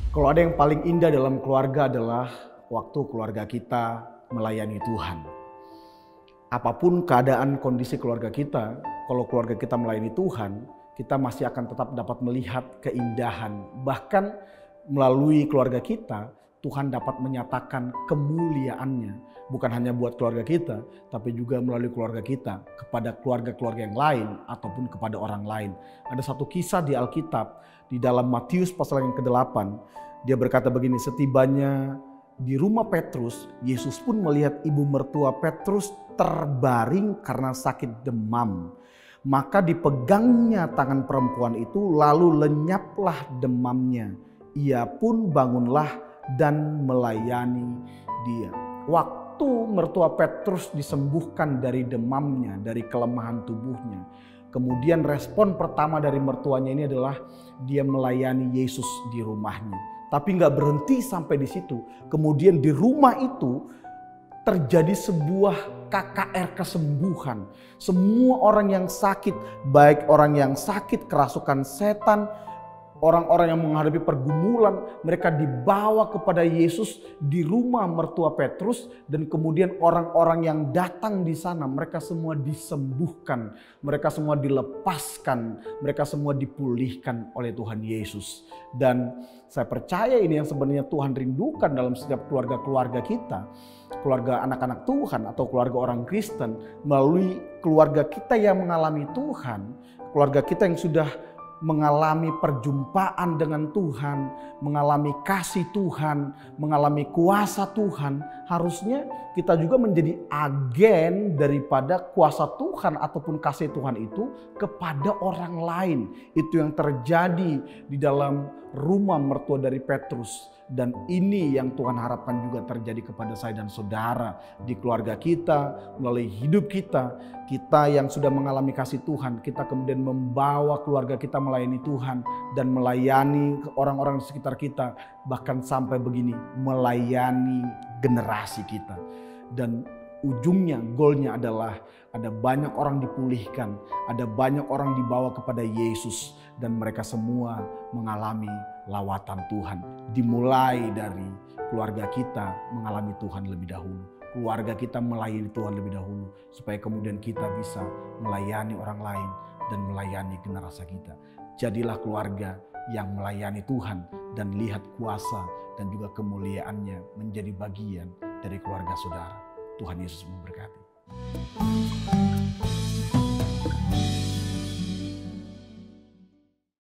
Kalau ada yang paling indah dalam keluarga adalah waktu keluarga kita melayani Tuhan. Apapun keadaan kondisi keluarga kita, kalau keluarga kita melayani Tuhan, kita masih akan tetap dapat melihat keindahan. Bahkan melalui keluarga kita, Tuhan dapat menyatakan kemuliaannya. Bukan hanya buat keluarga kita, tapi juga melalui keluarga kita kepada keluarga-keluarga yang lain ataupun kepada orang lain. Ada satu kisah di Alkitab, di dalam Matius pasal yang ke-8, dia berkata begini, setibanya di rumah Petrus, Yesus pun melihat ibu mertua Petrus terbaring karena sakit demam. Maka dipegangnya tangan perempuan itu, lalu lenyaplah demamnya. Ia pun bangunlah dan melayani dia. Waktu mertua Petrus disembuhkan dari demamnya, dari kelemahan tubuhnya, kemudian respon pertama dari mertuanya ini adalah dia melayani Yesus di rumahnya. Tapi nggak berhenti sampai di situ. Kemudian di rumah itu terjadi sebuah KKR kesembuhan. Semua orang yang sakit, baik orang yang sakit kerasukan setan, orang-orang yang menghadapi pergumulan, mereka dibawa kepada Yesus di rumah mertua Petrus, dan kemudian orang-orang yang datang di sana, mereka semua disembuhkan, mereka semua dilepaskan, mereka semua dipulihkan oleh Tuhan Yesus. Dan saya percaya ini yang sebenarnya Tuhan rindukan dalam setiap keluarga-keluarga kita, keluarga anak-anak Tuhan atau keluarga orang Kristen, melalui keluarga kita yang mengalami Tuhan, keluarga kita yang sudah mengalami perjumpaan dengan Tuhan, mengalami kasih Tuhan, mengalami kuasa Tuhan. Harusnya kita juga menjadi agen daripada kuasa Tuhan ataupun kasih Tuhan itu kepada orang lain. Itu yang terjadi di dalam rumah mertua dari Petrus. Dan ini yang Tuhan harapkan juga terjadi kepada saya dan saudara di keluarga kita, melalui hidup kita. Kita yang sudah mengalami kasih Tuhan, kita kemudian membawa keluarga kita melayani Tuhan dan melayani orang-orang di sekitar kita, bahkan sampai begini, melayani generasi kita. Dan ujungnya, goalnya adalah ada banyak orang dipulihkan, ada banyak orang dibawa kepada Yesus, dan mereka semua mengalami lawatan Tuhan. Dimulai dari keluarga kita mengalami Tuhan lebih dahulu, keluarga kita melayani Tuhan lebih dahulu, supaya kemudian kita bisa melayani orang lain dan melayani generasi kita. Jadilah keluarga yang melayani Tuhan dan lihat kuasa dan juga kemuliaannya menjadi bagian dari keluarga saudara. Tuhan Yesus memberkati.